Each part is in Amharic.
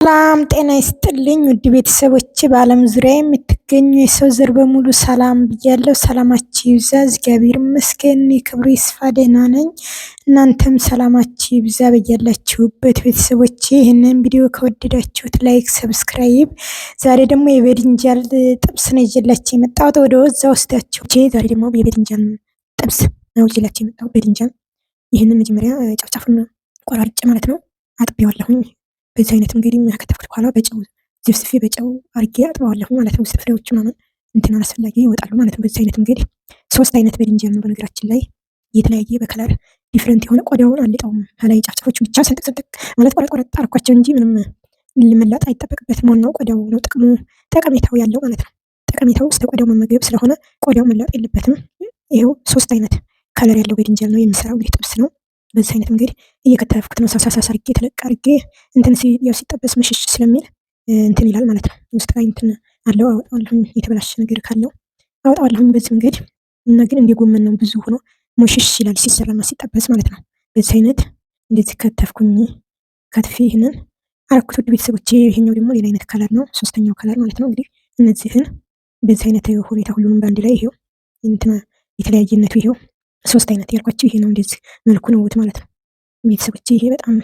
ሰላም ጤና ይስጥልኝ ውድ ቤተሰቦቼ በዓለም ዙሪያ የምትገኙ የሰው ዘር በሙሉ ሰላም ብያለሁ። ሰላማችሁ ይብዛ። እግዚአብሔር ይመስገን፣ ክብሩ ይስፋ፣ ደህና ነኝ። እናንተም ሰላማችሁ ይብዛ በያላችሁበት ቤተሰቦቼ። ይህንን ቪዲዮ ከወደዳችሁት ላይክ፣ ሰብስክራይብ። ዛሬ ደግሞ የበድንጃል ጥብስ ነው ይዤላችሁ የመጣሁት። ወደ ወዛ ወስዳችሁ ዛሬ ደግሞ የበድንጃል ጥብስ ነው ይዤላችሁ የመጣሁት። በድንጃል ይህንን መጀመሪያ ጫፍጫፉን ቆራርጬ ማለት ነው አጥቤዋለሁኝ። በዚህ አይነት እንግዲህ ከከተፍኩት በኋላ በጨው ዝፍዝፌ በጨው አርጌ አጥበዋለሁ ማለት ነው። ውስጥ ፍሬዎቹ ምናምን እንትን አላስፈላጊ ይወጣሉ ማለት ነው። በዚህ አይነት እንግዲህ 3 አይነት በድንጃል ነው በነገራችን ላይ የተለያየ በከለር ዲፍረንት የሆነ ቆዳውን አልጣውም። ከላይ ጫፍጫፎቹ ብቻ ሰንጥቅ ሰንጥቅ ማለት ቆረጥ አረኳቸው እንጂ ምንም ልመላጥ አይጠበቅበትም። ዋናው ቆዳው ነው ጠቀሜታው ያለው ማለት ነው። ጠቀሜታው ውስጥ ቆዳው መመገብ ስለሆነ ቆዳው መላጥ የለበትም። ይሄው 3 አይነት ከለር ያለው በድንጃል ነው የምሰራው። እንግዲህ ጥብስ ነው። በዚህ አይነት እንግዲህ እየከተፍኩት ነው። ሳሳሳ አርጌ ተለቅ አርጌ እንትን ያው ሲጠበስ ምሽሽ ስለሚል እንትን ይላል ማለት ነው። ውስጥ ላይ እንትን አለው አወጣዋለሁኝ። የተበላሸ ነገር ካለው አወጣዋለሁኝ በዚህ መንገድ እና ግን እንደ ጎመን ነው ብዙ ሆኖ ሙሽሽ ይላል ሲሰራና ሲጠበስ ማለት ነው። በዚህ አይነት እንደዚህ ከተፍኩኝ። ከትፌ ይሄንን አረኩት ውድ ቤተሰቦቼ። ይሄኛው ደግሞ ሌላ አይነት ከለር ነው፣ 3ኛው ከለር ማለት ነው። እንግዲህ እነዚህን በዚህ አይነት ሁኔታ ሁሉንም በአንድ ላይ ይሄው እንትና የተለያየነቱ ይሄው 3 አይነት ያልኳችሁ ይሄ ነው። እንደዚህ መልኩ ነው ማለት ነው ቤተሰቦቼ። ይሄ በጣም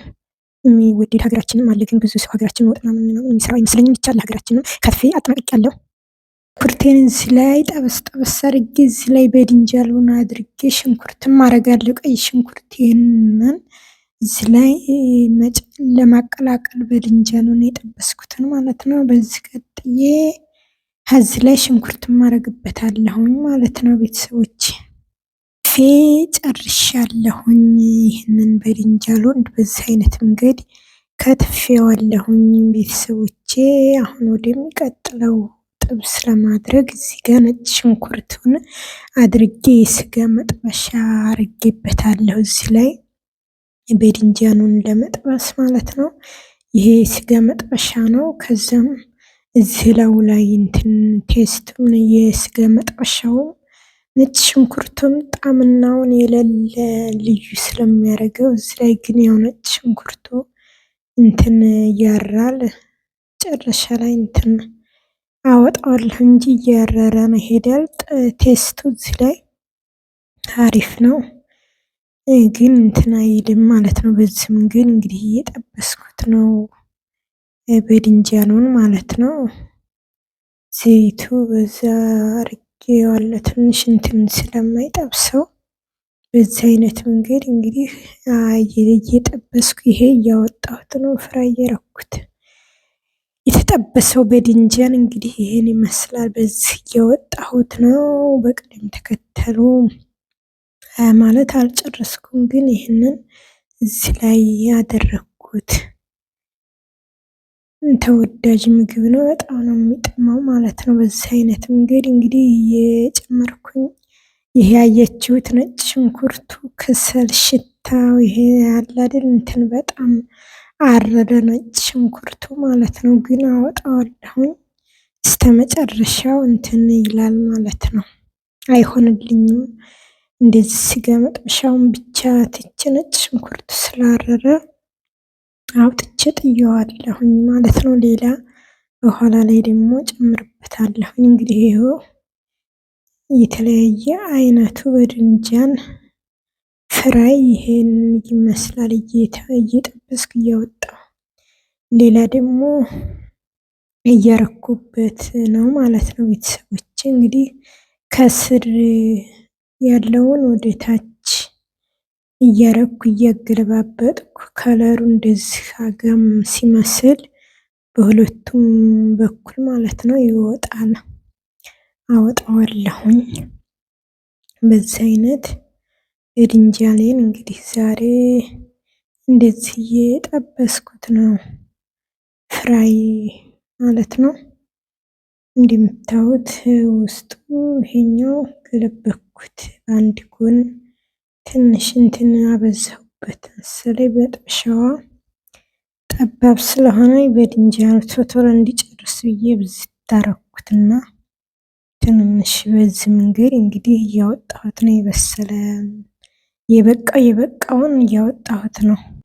የሚወደድ ሀገራችንም አለ፣ ግን ብዙ ሰው ሀገራችን ወጥ ምናምን የሚሰራ አይመስለኝም። ብቻ ለሀገራችንም ከትፌ አጥናቅቄያለሁ። ኩርቴን እዚህ ላይ ጠበስ ጠበስ አድርጌ እዚህ ላይ በድንጃሉን አድርጌ ሽንኩርትም አደርጋለሁ። ቀይ ሽንኩርቴን እዚህ ላይ ለማቀላቀል በድንጃሉን የጠበስኩትን ማለት ነው። በዚህ ቀጥዬ ከዚህ ላይ ሽንኩርትም አደርግበታለሁኝ ማለት ነው ቤተሰቦቼ። ጨርሻለሁኝ። ይህንን በድንጃሉን በዚህ አይነት መንገድ ከትፌዋለሁኝ ቤተሰቦቼ። አሁን ወደሚቀጥለው ጥብስ ለማድረግ እዚህ ጋር ነጭ ሽንኩርቱን አድርጌ የስጋ መጥበሻ አርጌበታለሁ። እዚህ ላይ በድንጃሉን ለመጥበስ ማለት ነው። ይሄ የስጋ መጥበሻ ነው። ከዛም እዚህ ላይ እንትን ቴስቱን የስጋ መጥበሻው ነጭ ሽንኩርቱን ጣዕምናውን የሌለ ልዩ ስለሚያደርገው እዚህ ላይ ግን ያው ነጭ ሽንኩርቱ እንትን ያራል። ጨረሻ ላይ እንትን አወጣዋለሁ እንጂ እያረረ ነው ይሄዳል። ቴስቱ እዚህ ላይ አሪፍ ነው፣ ግን እንትን አይልም ማለት ነው። በዚህ መንገድ እንግዲህ እየጠበስኩት ነው በድንጃሉን ማለት ነው። ዘይቱ በዛ ዋለ ትንሽ እንትን ስለማይጠብሰው በዚህ አይነት መንገድ እንግዲህ እየጠበስኩ ይሄ እያወጣሁት ነው። ፍራይ እያረኩት የተጠበሰው በድንጃል እንግዲህ ይሄን ይመስላል። በዚህ እያወጣሁት ነው በቅደም ተከተሉ ማለት አልጨረስኩም፣ ግን ይሄንን እዚህ ላይ ያደረኩት ተወዳጅ ምግብ ነው። በጣም ነው የሚጥመው ማለት ነው። በዚህ አይነት መንገድ እንግዲህ እየጨመርኩኝ ይሄ ያያችሁት ነጭ ሽንኩርቱ ክሰል ሽታው ይሄ ያለ አይደል እንትን በጣም አረረ ነጭ ሽንኩርቱ ማለት ነው። ግን አወጣዋለሁኝ እስከመጨረሻው እንትን ይላል ማለት ነው። አይሆንልኝም እንደዚህ ስጋ መጥበሻውን ብቻ ትቼ ነጭ ሽንኩርቱ ስላረረ አውጥቼ ጥየዋለሁኝ ማለት ነው። ሌላ በኋላ ላይ ደግሞ ጨምርበታለሁኝ። እንግዲህ ይሄው የተለያየ አይነቱ በድንጃል ፍራይ ይሄን ይመስላል። እየጠበስኩ እያወጣሁ ሌላ ደግሞ እያረኩበት ነው ማለት ነው ቤተሰቦቼ። እንግዲህ ከስር ያለውን ወደ ታች እያረኩ እያገለባበጥኩ ከለሩ እንደዚህ አጋም ሲመስል በሁለቱም በኩል ማለት ነው ይወጣል። አወጣዋለሁኝ በዚህ አይነት የድንጃሌን እንግዲህ ዛሬ እንደዚህ እየጠበስኩት ነው ፍራይ ማለት ነው። እንደምታዩት ውስጡ ይሄኛው ገለበኩት በአንድ ጎን ትንሽ እንትን አበዛሁበት መሰለኝ በጥብሻዋ ጠባብ ስለሆነ በድንጃሉ ቶሎ እንዲጨርስ ብዬ ብዝት አረኩትና ትንሽ በዚህ መንገድ እንግዲህ እያወጣሁት ነው። የበሰለ የበቃውን እያወጣሁት ነው።